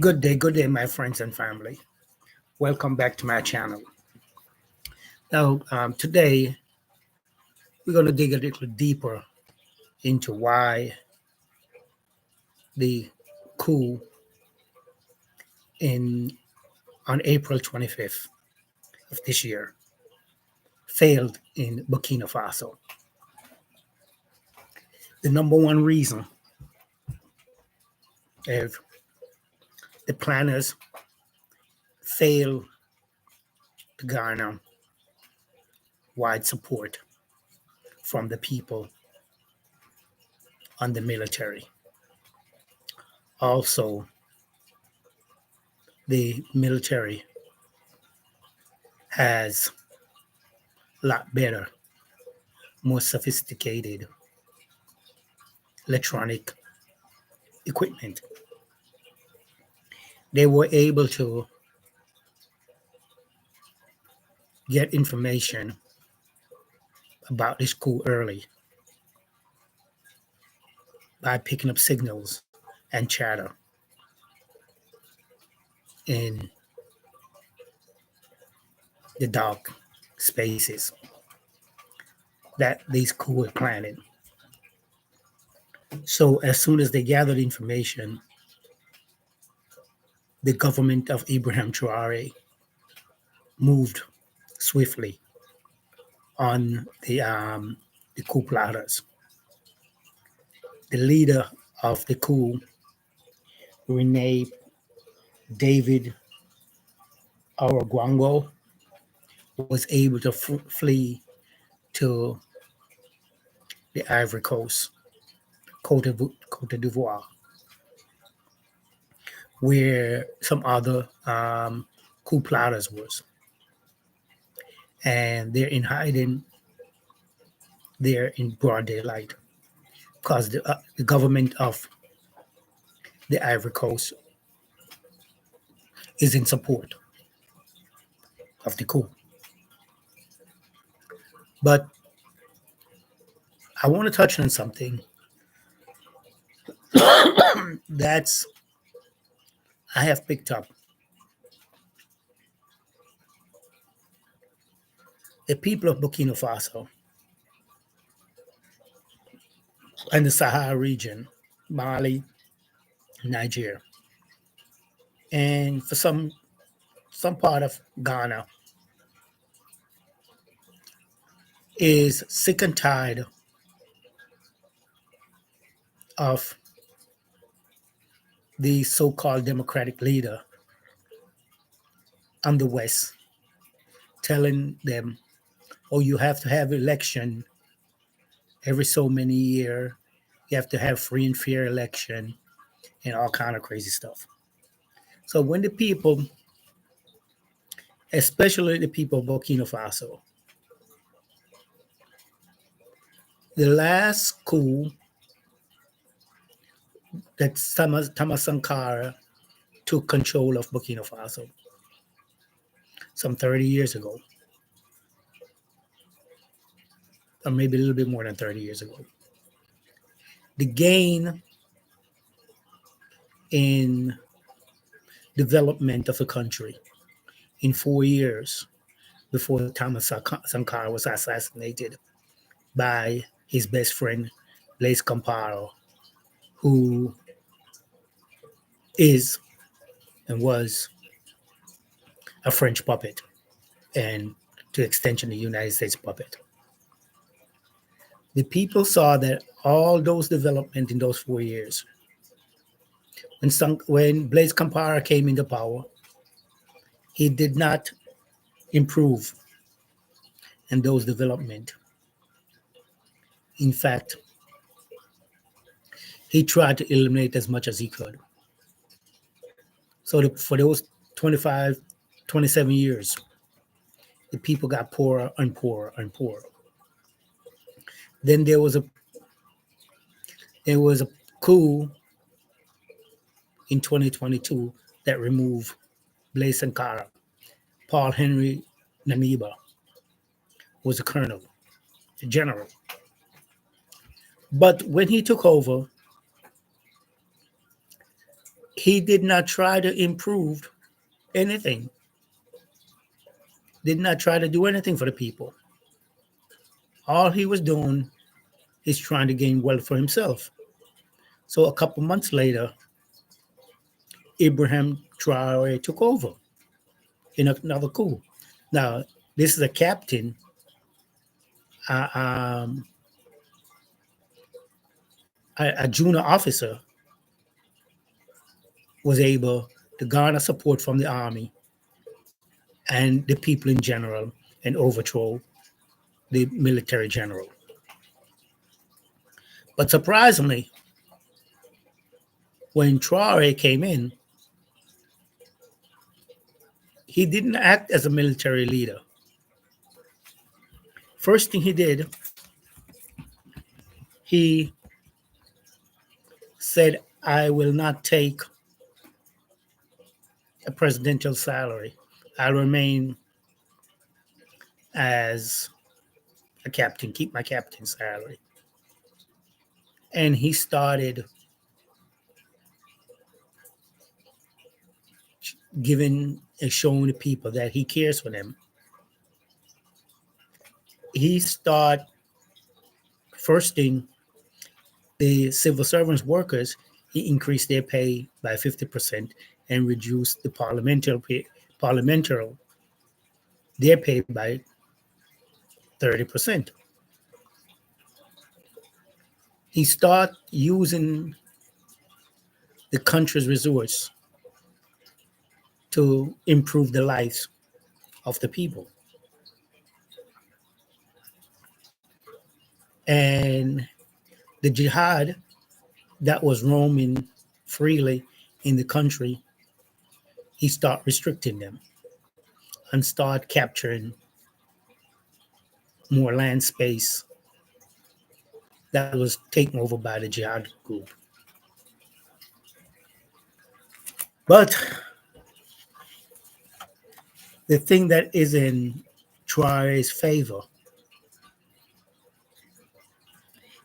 Good day, my friends and family. Welcome back to my channel. Now, today we're going to dig a little deeper into why the coup in on April 25th of this year failed in Burkina Faso. The number one reason is the planners failed to garner wide support from the people and the military. Also, the military has a lot better, more sophisticated electronic equipment. They were able to get information about this coup early by picking up signals and chatter in the dark spaces that these coup were planning. So as soon as they gathered information, the government of Ibrahim Traore moved swiftly on the coup plotters. The leader of the coup, Rene David Aragwango, was able to flee to the Ivory Coast, Cote d'Ivoire, where some other coup plotters was, and they're in hiding there in broad daylight because the government of the Ivory Coast is in support of the coup. But I want to touch on something that's I have picked up. The people of Burkina Faso and the Sahara region, Mali, Niger, and for some part of Ghana, is sick and tired of the so-called democratic leader on the West telling them, "Oh, you have to have election every so many year. You have to have free and fair election and all kind of crazy stuff." So when the people, especially the people of Burkina Faso, the last coup that Thomas Sankara took control of Burkina Faso some 30 years ago, or maybe a little bit more than 30 years ago. The gain in development of a country in 4 years before Thomas Sankara was assassinated by his best friend, Blaise Compaoré, who is and was a French puppet and to extension the United States puppet. The people saw that all those development in those 4 years, when Blaise Compaoré came into power, he did not improve in those development. In fact, he tried to eliminate as much as he could. So for those 25, 27 years, the people got poorer and poorer and poorer. Then there was a coup in 2022 that removed Blaise Sankara. Paul Henry Naniba was a colonel, a general. But when he took over, He did not try to improve anything, did not try to do anything for the people. All he was doing is trying to gain wealth for himself. So a couple months later, Ibrahim Traore took over in another coup. Now, this is a captain, uh, um, a junior officer was able to garner support from the army and the people in general and overthrow the military general. But surprisingly, when Traore came in, he didn't act as a military leader. First thing he did, he said, I will not take a presidential salary. I'll remain as a captain, keep my captain salary. And he started giving and showing the people that he cares for them. He started first thing, the civil servants workers, he increased their pay by 50% and reduced the parliamentary their pay by 30%. He started using the country's resource to improve the lives of the people. And the jihad that was roaming freely in the country, he started restricting them and start capturing more land space that was taken over by the jihad group. But the thing that is in Traore's favor,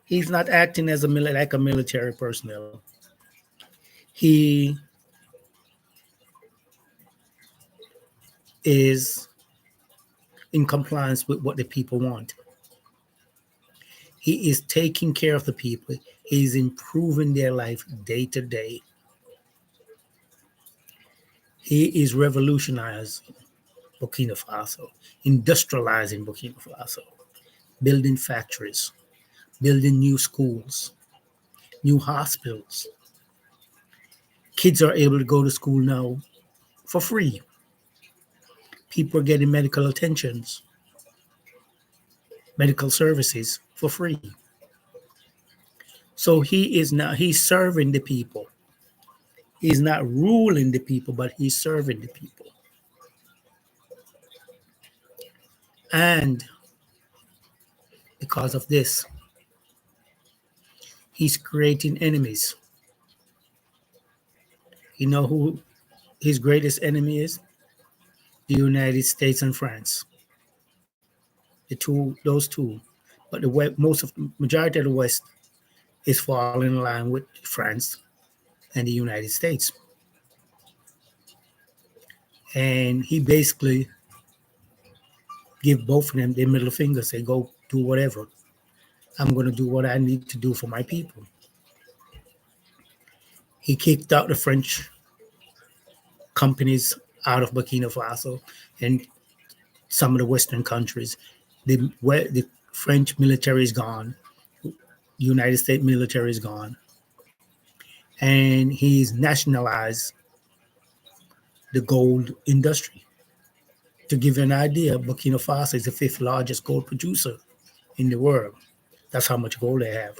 he's not acting as like a military personnel. He is in compliance with what the people want. He is taking care of the people. He's improving their life day to day. He is revolutionizing Burkina Faso, industrializing Burkina Faso, building factories, building new schools, new hospitals. Kids are able to go to school now for free. People are getting medical attentions, medical services for free. So he's serving the people. He's not ruling the people, but he's serving the people. And because of this, he's creating enemies. You know who his greatest enemy is? The United States and France. Those two. But the majority of the West is falling in line with France and the United States. And he basically give both of them their middle finger, say, go do whatever. I'm going to do what I need to do for my people. He kicked out the French companies out of Burkina Faso and some of the Western countries. The French military is gone. The United States military is gone. And he's nationalized the gold industry. To give you an idea, Burkina Faso is the fifth largest gold producer in the world. That's how much gold they have.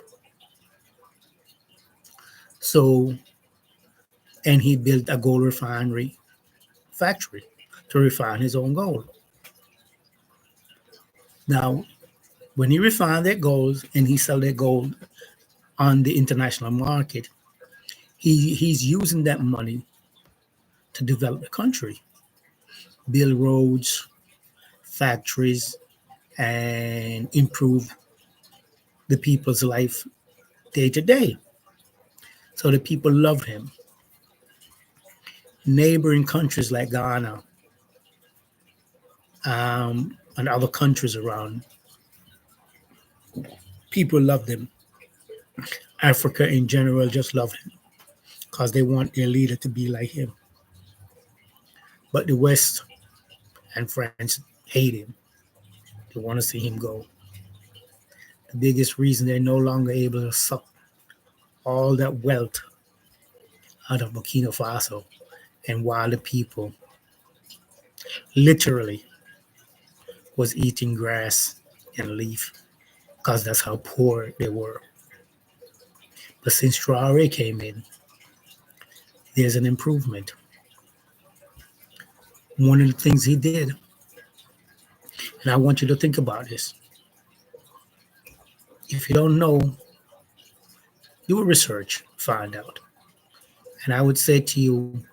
So, and he built a gold refinery factory to refine his own gold. Now, when he refined that gold and he sell that gold on the international market, he's using that money to develop the country, build roads, factories, and improve the people's life day to day. So the people loved him. neighboring countries like Ghana and other countries around, people love them. Africa in general just love him because they want their leader to be like him. But the West and France hate him. They want to see him go. The biggest reason they're no longer able to suck all that wealth out of Burkina Faso and while the people literally was eating grass and leaf because that's how poor they were. But since Traore came in, there's an improvement. One of the things he did, and I want you to think about this. If you don't know, do a research, find out. And I would say to you,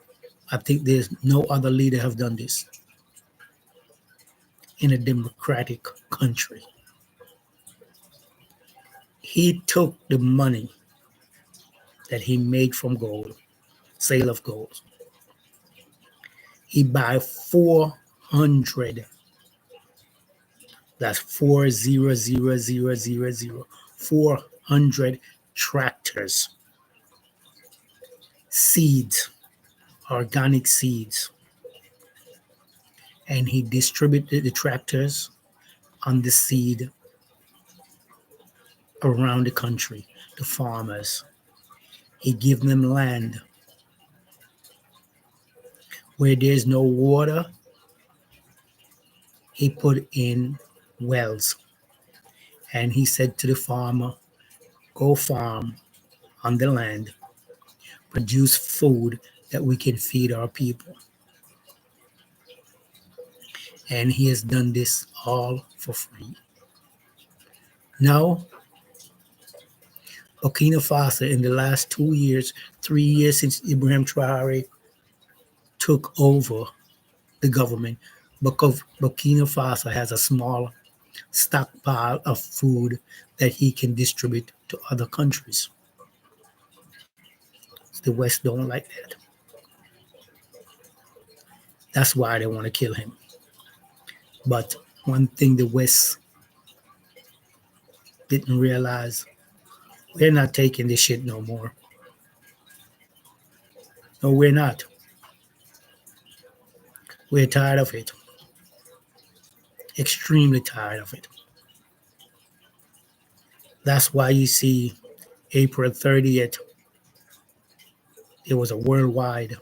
I think there's no other leader have done this in a democratic country. He took the money that he made from gold, sale of gold. He buy 400. That's 400,000, 400 tractors, seeds, organic seeds. And he distributed the tractors on the seed around the country, the farmers. He gave them land where there's no water. He put in wells, and he said to the farmer, go farm on the land, produce food that we can feed our people. And he has done this all for free. Now, Burkina Faso in the last 2 years, 3 years since Ibrahim Traore took over the government, because Burkina Faso has a small stockpile of food that he can distribute to other countries. The West don't like that. That's why they want to kill him. But one thing the West didn't realize, we're not taking this shit no more. No, we're not. We're tired of it. Extremely tired of it. That's why you see April 30th, it was a worldwide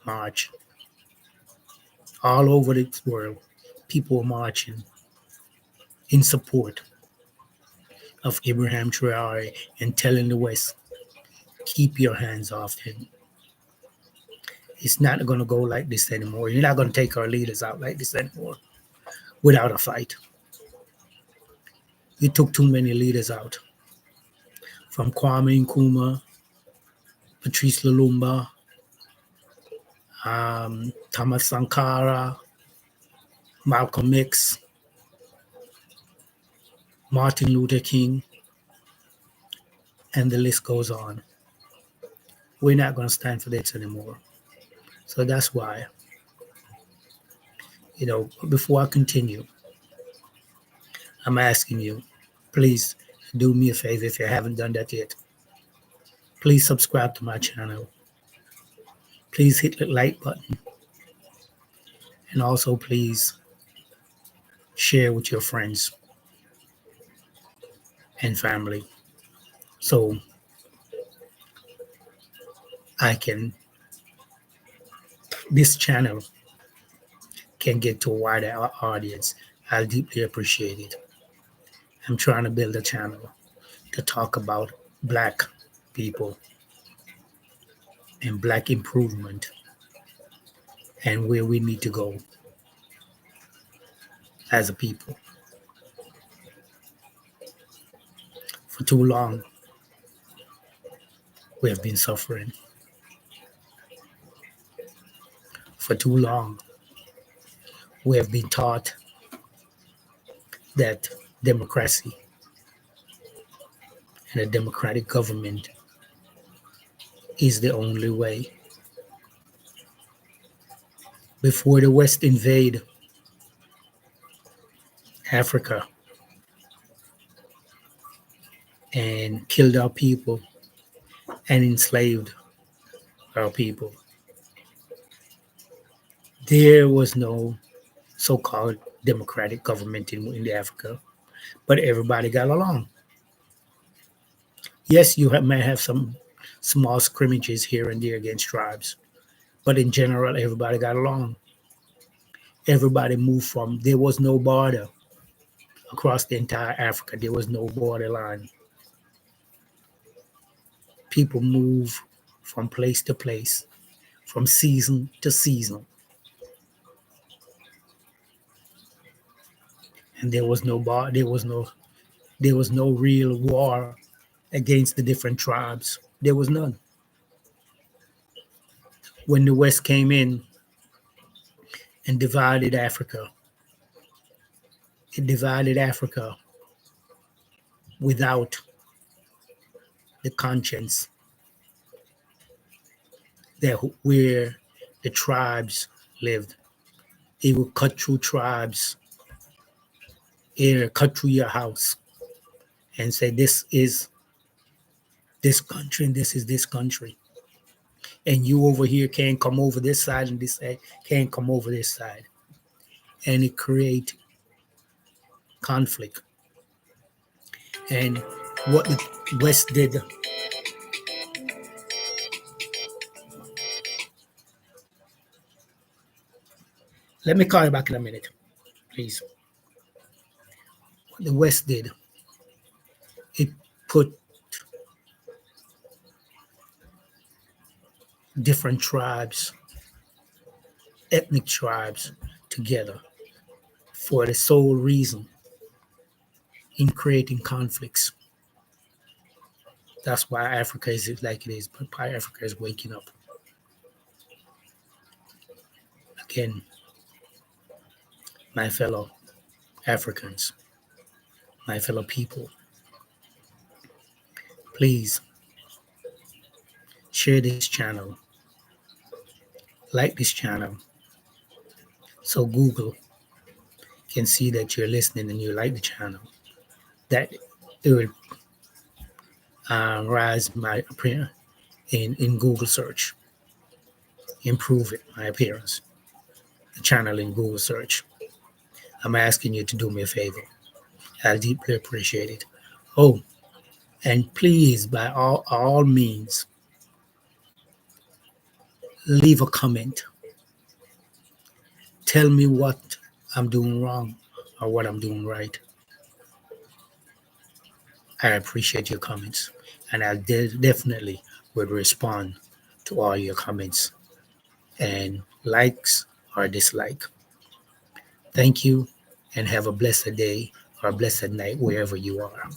march. All over the world, people were marching in support of Ibrahim Traore and telling the West, keep your hands off him. It's not going to go like this anymore. You're not going to take our leaders out like this anymore without a fight. You took too many leaders out. From Kwame Nkrumah, Patrice Lumumba, Thomas Sankara, Malcolm X, Martin Luther King, and the list goes on. We're not going to stand for this anymore. So that's why, before I continue, I'm asking you, please do me a favor if you haven't done that yet. Please subscribe to my channel. Please hit the like button. And also, please share with your friends and family so this channel can get to a wider audience. I'll deeply appreciate it. I'm trying to build a channel to talk about Black people and Black improvement and where we need to go as a people. For too long, we have been suffering. For too long, we have been taught that democracy and a democratic government is the only way. before the West invade Africa and killed our people and enslaved our people. There was no so-called democratic government in Africa, but everybody got along. Yes, may have some small scrimmages here and there against tribes, but in general, everybody got along. Everybody moved from, there was no border across the entire Africa. There was no borderline. People move from place to place, from season to season, and there was no real war against the different tribes. There was none. When the West came in and divided Africa, it divided Africa without the conscience that where the tribes lived. It would cut through tribes, it cut through your house and say, this is this country and this is this country. And you over here can't come over this side and this side can't come over this side. And it create conflict. And what the West did, let me call you back in a minute, please. What the West did, it put different tribes, ethnic tribes together for the sole reason in creating conflicts. That's why Africa is like it is, but why Africa is waking up. Again, my fellow Africans, my fellow people, please share this channel, like this channel, so Google can see that you're listening and you like the channel. That it will rise my appearance in Google search, improve it, my appearance, the channel in Google search. I'm asking you to do me a favor. I deeply appreciate it. Oh, and please, by all means, leave a comment. Tell me what I'm doing wrong or what I'm doing right. I appreciate your comments, and I definitely would respond to all your comments and likes or dislike. Thank you, and have a blessed day or a blessed night wherever you are.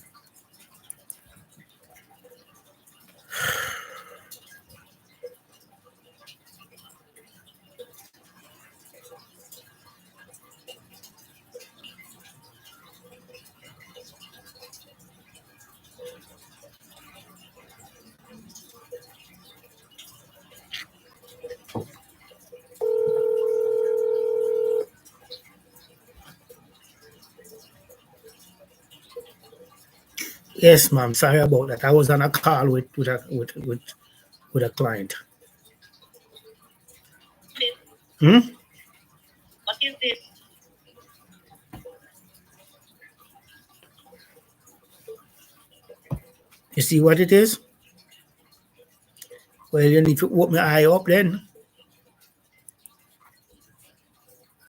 Yes, ma'am. Sorry about that. I was on a call with a client. Hmm? What is this? You see what it is? Well, you need to open my eye up then.